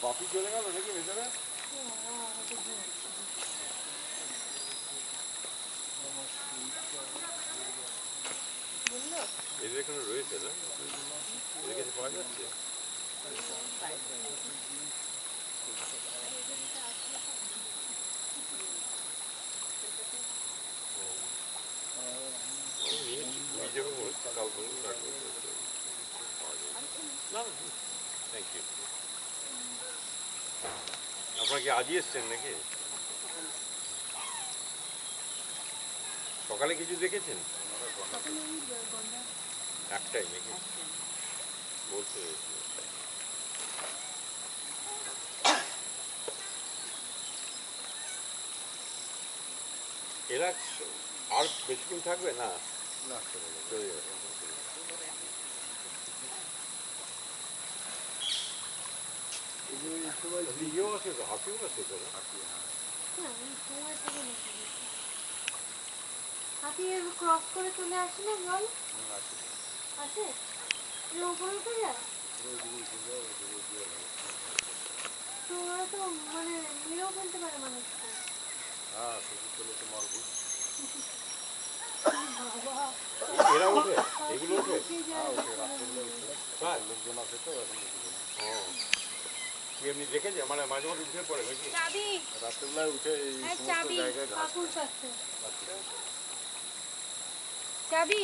বাপি চলে গেল নাকি ভেতরে? এদের এখানে রয়েছে না? এদের কাছে পাওয়া যাচ্ছে? আপনারা কি আজই এসছেন নাকি? সকালে কিছু দেখেছেন? একটাই নাকি বলতে এরা আর বেশিক্ষণ থাকবে না? না, চলে যাবে। ইয়েও আছে তো, হাতিও আছে তো না? হাতি ক্রস করে চলে আসে না জল? আছে উপরে উঠে যায় তো ওরা তো মানে মেরেও ফেলতে পারে মানুষকে। হ্যাঁ, শুধু চলে তো মারবো। এরা ওঠে? এগুলো ওঠে? লোকজন আছে তো এখন এমনি দেখেছে মানে মাঝে মাঝে উঠে পড়ে নাকি? রাত্রেবেলায় উঠে এই সমস্ত জায়গায় ঘাস কাকুর কাছে আছে। চাবি